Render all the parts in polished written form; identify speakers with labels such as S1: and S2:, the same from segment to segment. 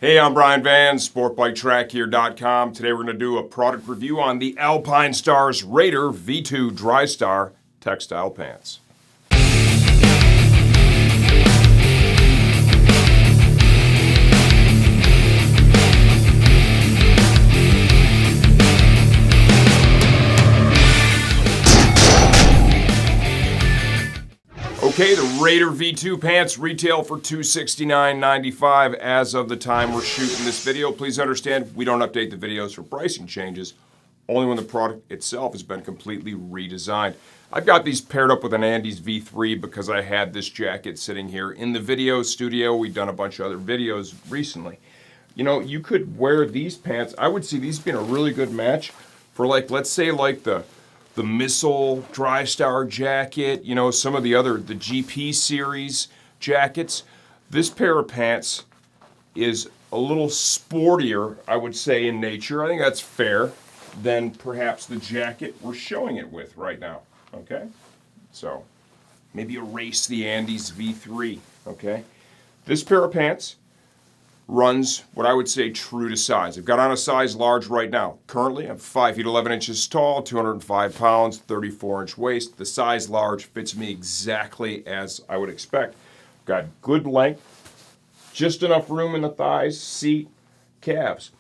S1: Hey, I'm Brian Van, SportbikeTrackHere.com. Today we're going to do a product review on the Alpinestars Raider V2 Drystar textile pants. Okay, the Raider V2 pants retail for $269.95 as of the time we're shooting this video. Please understand, we don't update the videos for pricing changes, only when the product itself has been completely redesigned. I've got these paired up with an Andes V3 because I had this jacket sitting here in the video studio. We've done a bunch of other videos recently. You know, you could wear these pants. I would see these being a really good match for, like, let's say like the Missile Drystar jacket, you know, some of the GP series jackets. This pair of pants is a little sportier, I would say, in nature. I think that's fair, than perhaps the jacket we're showing it with right now, okay? So, maybe erase the Andes V3, okay? This pair of pants runs what I would say true to size. I've got on a size large right now. Currently, I'm 5 feet 11 inches tall, 205 pounds, 34-inch waist. The size large fits me exactly as I would expect. Got good length, just enough room in the thighs, seat, calves.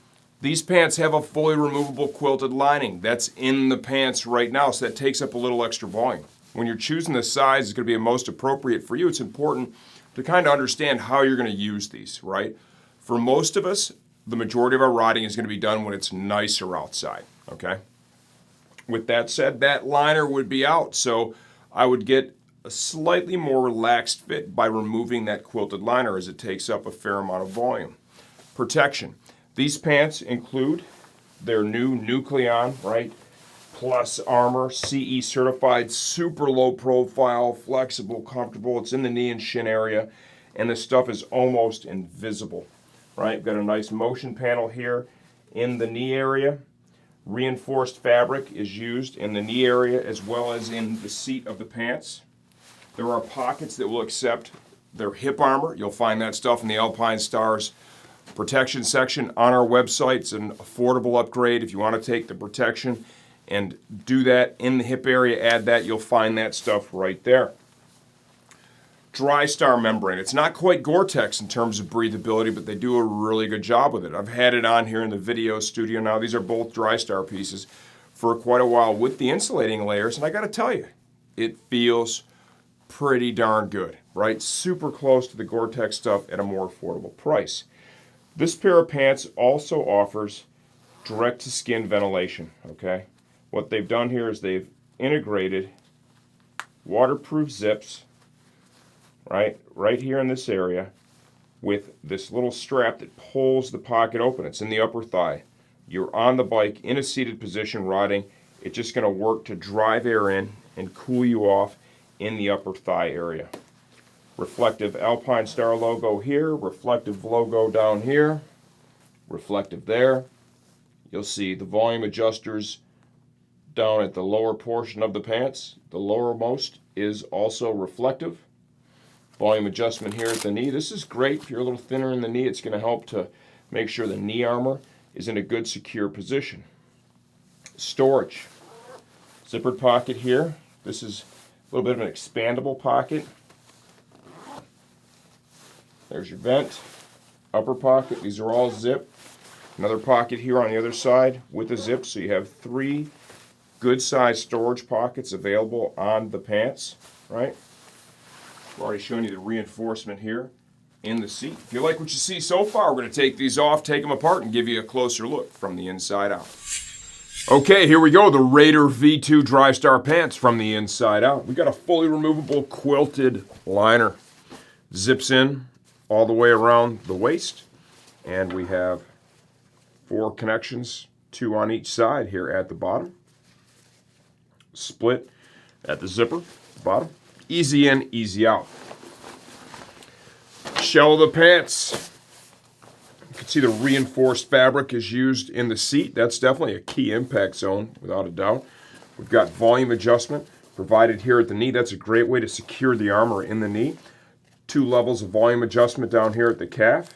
S1: These pants have a fully removable quilted lining. That's in the pants right now, so that takes up a little extra volume. When you're choosing the size that's going to be most appropriate for you, it's important to kind of understand how you're going to use these, right? For most of us, the majority of our riding is going to be done when it's nicer outside, okay? With that said, that liner would be out, so I would get a slightly more relaxed fit by removing that quilted liner as it takes up a fair amount of volume. Protection. These pants include their new Nucleon, right? Plus armor, CE certified, super low profile, flexible, comfortable. It's in the knee and shin area, and the stuff is almost invisible. Right, got a nice motion panel here in the knee area. Reinforced fabric is used in the knee area as well as in the seat of the pants. There are pockets that will accept their hip armor. You'll find that stuff in the Alpinestars protection section on our website. It's an affordable upgrade. If you want to take the protection and do that in the hip area, add that, you'll find that stuff right there. Drystar membrane. It's not quite Gore-Tex in terms of breathability, but they do a really good job with it. I've had it on here in the video studio now. These are both Drystar pieces for quite a while with the insulating layers, and I got to tell you, it feels pretty darn good, right? Super close to the Gore-Tex stuff at a more affordable price. This pair of pants also offers direct-to-skin ventilation, okay? What they've done here is they've integrated waterproof zips right here in this area with this little strap that pulls the pocket open. It's in the upper thigh. You're on the bike in a seated position riding. It's just going to work to drive air in and cool you off in the upper thigh area. Reflective Alpinestars logo here, reflective logo down here, reflective there. You'll see the volume adjusters down at the lower portion of the pants. The lowermost is also reflective. Volume adjustment here at the knee. This is great. If you're a little thinner in the knee, it's going to help to make sure the knee armor is in a good, secure position. Storage. Zippered pocket here. This is a little bit of an expandable pocket. There's your vent. Upper pocket. These are all zip. Another pocket here on the other side with a zip. So you have 3 good-sized storage pockets available on the pants, right? I've already shown you the reinforcement here in the seat. If you like what you see so far, we're going to take these off, take them apart, and give you a closer look from the inside out. Okay, here we go. The Raider V2 Drystar pants from the inside out. We got a fully removable quilted liner. Zips in all the way around the waist. And we have 4 connections, 2 on each side here at the bottom. Split at the zipper, bottom. Easy in, easy out. Shell of the pants. You can see the reinforced fabric is used in the seat. That's definitely a key impact zone, without a doubt. We've got volume adjustment provided here at the knee. That's a great way to secure the armor in the knee. 2 levels of volume adjustment down here at the calf.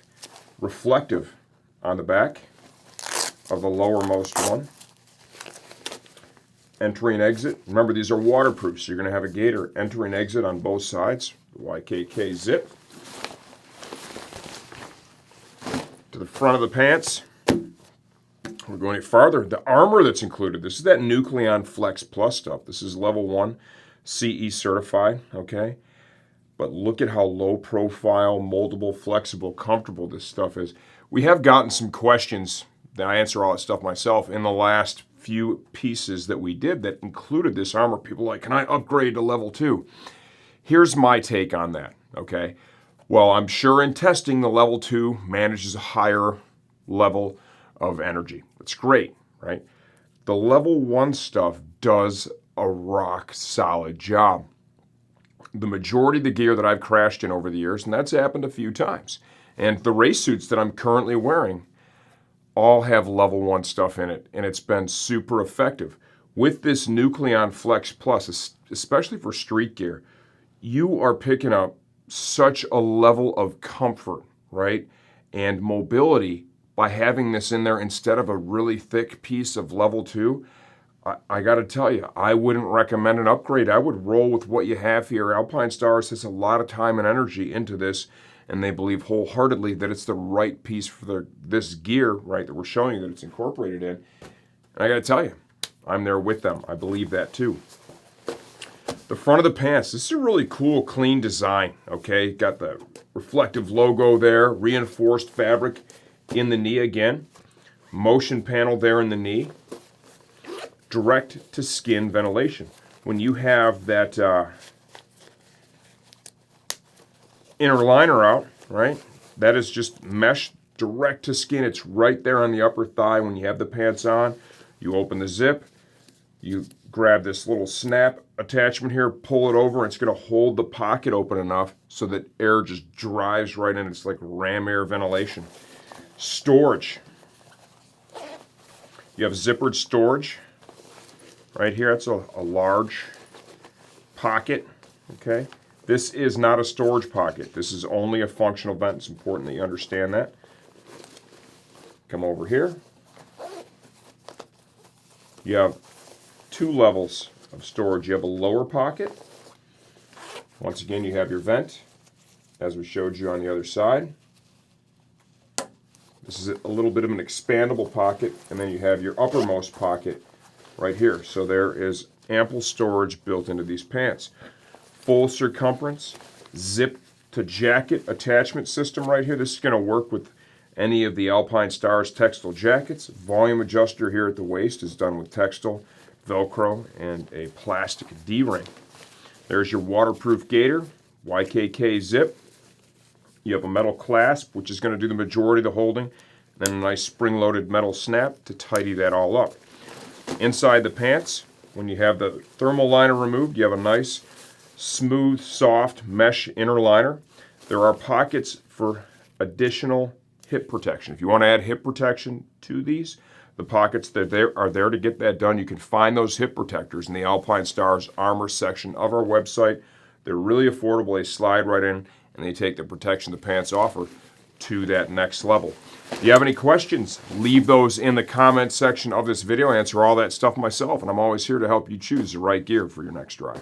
S1: reflective on the back of the lowermost one. Entry and exit. Remember, these are waterproof, so you're going to have a gaiter entry and exit on both sides. The YKK zip. To the front of the pants. We're going farther. The armor that's included. This is that Nucleon Flex Plus stuff. This is level 1 CE certified, okay? But look at how low profile, moldable, flexible, comfortable this stuff is. We have gotten some questions, that I answer all that stuff myself, in the last few pieces that we did that included this armor. People are like, can I upgrade to level 2? Here's my take on that, okay? Well, I'm sure in testing, the level 2 manages a higher level of energy. It's great, right? The level 1 stuff does a rock solid job. The majority of the gear that I've crashed in over the years, and that's happened a few times, and the race suits that I'm currently wearing all have level 1 stuff in it, and it's been super effective. With this Nucleon Flex Plus, especially for street gear, you are picking up such a level of comfort, right, and mobility by having this in there instead of a really thick piece of level 2. I got to tell you, I wouldn't recommend an upgrade. I would roll with what you have here. Alpinestars has a lot of time and energy into this, and they believe wholeheartedly that it's the right piece for this gear, right, that we're showing you that it's incorporated in. And I got to tell you, I'm there with them. I believe that too. The front of the pants, this is a really cool, clean design, okay? Got the reflective logo there, reinforced fabric in the knee again, motion panel there in the knee, direct to skin ventilation. When you have that inner liner out, right, that is just mesh direct to skin. It's right there on the upper thigh. When you have the pants on, you open the zip, you grab this little snap attachment here, pull it over, and it's going to hold the pocket open enough so that air just drives right in. It's like ram air ventilation. Storage. You have zippered storage right here. That's a large pocket, okay? This is not a storage pocket. This is only a functional vent. It's important that you understand that. Come over here. You have 2 levels of storage. You have a lower pocket. Once again, you have your vent, as we showed you on the other side. This is a little bit of an expandable pocket, and then you have your uppermost pocket right here. So there is ample storage built into these pants. Full circumference, zip to jacket attachment system right here. This is going to work with any of the Alpinestars textile jackets. Volume adjuster here at the waist is done with textile, Velcro, and a plastic D-ring. There's your waterproof gaiter, YKK zip. You have a metal clasp, which is going to do the majority of the holding, and then a nice spring-loaded metal snap to tidy that all up. Inside the pants, when you have the thermal liner removed, you have a nice, smooth, soft mesh inner liner. There are pockets for additional hip protection. If you want to add hip protection to these, the pockets that are there to get that done. You can find those hip protectors in the Alpinestars Armor section of our website. They're really affordable. They slide right in, and they take the protection the pants offer to that next level. If you have any questions, leave those in the comments section of this video. I answer all that stuff myself, and I'm always here to help you choose the right gear for your next ride.